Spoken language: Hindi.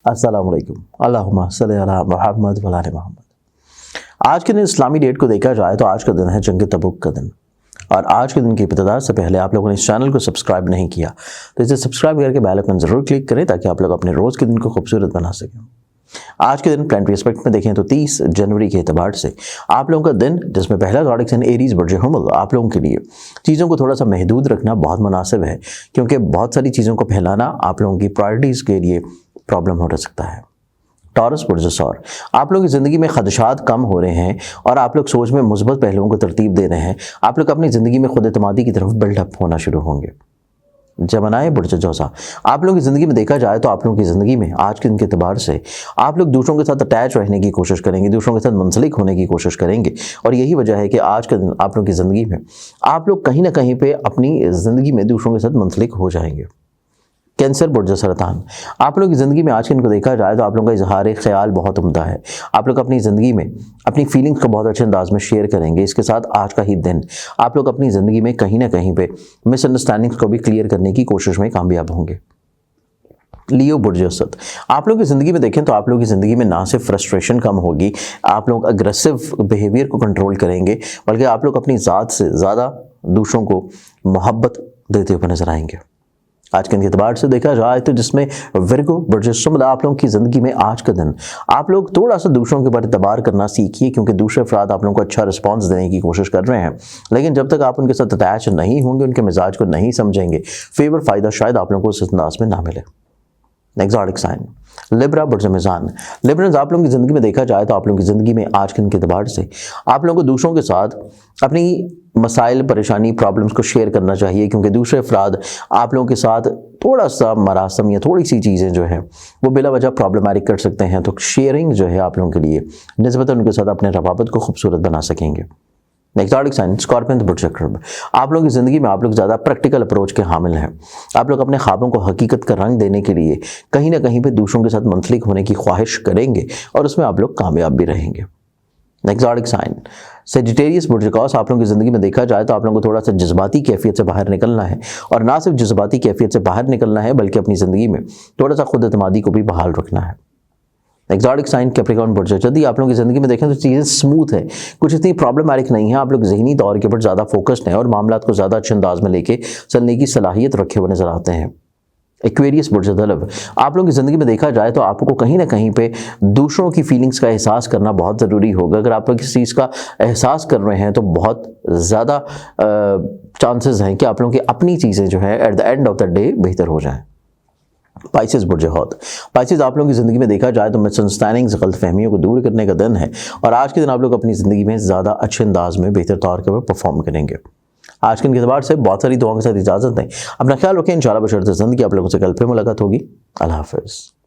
अस्सलामुअलैकुम अल्लाहुम्मा सल्ली अला मुहम्मद व आले मुहम्मद। आज के दिन इस्लामी डेट को देखा जाए तो आज का दिन है जंग तबूक का दिन। और आज के दिन की इब्तिदा से पहले आप लोगों ने इस चैनल को सब्सक्राइब नहीं किया तो इसे सब्सक्राइब करके बेल आइकन जरूर क्लिक करें ताकि आप लोग अपने रोज़ के दिन को खूबसूरत बना सकें। आज के दिन प्लानिटरी एस्पेक्ट में देखें तो 30 जनवरी के एतबार से आप लोगों का दिन, जिसमें पहला ज़ोडिक साइन एरीज बुर्ज हुमल, आप लोगों के लिए चीज़ों को थोड़ा सा महदूद रखना बहुत मुनासिब है, क्योंकि बहुत सारी चीज़ों को फैलाना आप लोगों की प्रायोरिटीज़ के लिए प्रॉब्लम हो सकता है। टॉरस बुर्ज सौर, आप लोगों की ज़िंदगी में खदशात कम हो रहे हैं और आप लोग सोच में मुस्बत पहलुओं को तरतीब दे रहे हैं। आप लोग अपनी ज़िंदगी में खुद एतमादी की तरफ बिल्डअप होना शुरू होंगे। जमनाए बुर्ज जौसा, आप लोगों की ज़िंदगी में देखा जाए तो आप लोगों की ज़िंदगी में आज के दिन के अतबार से आप लोग दूसरों के साथ अटैच रहने की कोशिश करेंगे, दूसरों के साथ मुंसलिक होने की कोशिश करेंगे। और यही वजह है कि आज के दिन आप लोगों की ज़िंदगी में आप लोग कहीं ना कहीं पे अपनी ज़िंदगी में दूसरों के साथ मुंसलिक हो जाएंगे। कैंसर बुर्ज सरतान, आप लोगों की ज़िंदगी में आज के दिन को देखा जाए तो आप लोगों का इजहार ख्याल बहुत उम्दा है। आप लोग अपनी ज़िंदगी में अपनी फीलिंग्स को बहुत अच्छे अंदाज में शेयर करेंगे। इसके साथ आज का ही दिन आप लोग अपनी ज़िंदगी में कहीं ना कहीं पे मिसअंडरस्टैंडिंग्स को भी क्लियर करने की कोशिश में कामयाब होंगे। लियो बुर्ज असद, आप लोगों की ज़िंदगी में देखें तो आप लोगों की ज़िंदगी में ना सिर्फ फ्रस्ट्रेशन कम होगी, आप लोग अग्रेसिव बिहेवियर को कंट्रोल करेंगे, बल्कि आप लोग अपनी ज़ात से ज़्यादा दूसरों को मोहब्बत देते हुए नजर आएंगे। आज के एतबार से देखा जाए तो जिसमें विर्गो बुर्ज सुमल, आप लोगों की ज़िंदगी में आज का दिन आप लोग थोड़ा सा दूसरों के ऊपर एतबार करना सीखिए, क्योंकि दूसरे अफराद आप लोगों को अच्छा रिस्पांस देने की कोशिश कर रहे हैं, लेकिन जब तक आप उनके साथ अटैच नहीं होंगे, उनके मिजाज को नहीं समझेंगे, फेवर फ़ायदा शायद आप लोगों को उस अंदाज में ना मिले। एक्सोटिक साइन लिब्रा बुर्ज मीज़ान, लिब्रन्स, आप लोगों की ज़िंदगी में देखा जाए तो आप लोगों की ज़िंदगी में आज के दिन के एतबार से आप लोगों को दूसरों के साथ अपनी मसाइल, परेशानी, प्रॉब्लम्स को शेयर करना चाहिए, क्योंकि दूसरे अफराद आप लोगों के साथ थोड़ा सा मरासम या थोड़ी सी चीज़ें जो हैं वो बिला वजह प्रॉब्लमैटिक कर सकते हैं। तो शेयरिंग जो है आप लोगों के लिए निस्बतन उनके साथ अपने रवाबत को खूबसूरत बना सकेंगे। एक्सोटिक साइन स्कॉर्पियन बुर्ज अक़रब, आप लोगों की ज़िंदगी में आप लोग ज़्यादा प्रैक्टिकल अप्रोच के हामिल हैं। आप लोग अपने ख्वाबों को हकीकत का रंग देने के लिए कहीं ना कहीं पे दूसरों के साथ मुंसलिक होने की ख्वाहिश करेंगे और उसमें आप लोग कामयाब भी रहेंगे। एक्सोटिक साइन सेजिटेरियस बुर्ज कौस, आप लोगों की ज़िंदगी में देखा जाए तो आप लोगों को थोड़ा सा जज्बाती कैफियत से बाहर निकलना है, और ना सिर्फ जज्बाती कैफियत से बाहर निकलना है बल्कि अपनी ज़िंदगी में थोड़ा सा खुद एतमादी को भी बहाल रखना है। एक्सोटिक साइन कैप्रिकॉर्न बुर्ज, यदि आप लोगों की ज़िंदगी में देखें तो चीज़ें स्मूथ है, कुछ इतनी प्रॉब्लमैटिक नहीं है, आप लोग ज़हनी तौर के ऊपर ज़्यादा फोकस्ड हैं और मामलात को ज़्यादा अच्छे अंदाज में लेके चलने की सलाहियत रखे हुए नजर आते हैं। एक्वेरियस बुर्ज दलब, आप लोगों की ज़िंदगी में देखा जाए तो आपको कहीं ना कहीं पे दूसरों की फीलिंग्स का एहसास करना बहुत ज़रूरी होगा। अगर आप किसी चीज़ का एहसास कर रहे हैं तो बहुत ज़्यादा चांसेस हैं कि आप लोगों की अपनी चीज़ें जो है at the end of the day बेहतर हो जाएँ। पाइसेस बुर्ज हौत, पाइसेस, आप लोगों की ज़िंदगी में देखा जाए तो मिसअंडरस्टैंडिंग्स, गलतफहमियों को दूर करने का दिन है, और आज के दिन आप लोग अपनी ज़िंदगी में ज़्यादा अच्छे अंदाज में बेहतर तौर के ऊपर परफॉर्म करेंगे। आज के दिन के एतबार से बहुत सारी दुआओं के साथ इजाज़त दें। अपना ख्याल रखें। इंशाअल्लाह बशर्ते ज़िंदगी आप लोगों से कल फिर मुलाकात होगी। अल्लाह हाफ़िज़।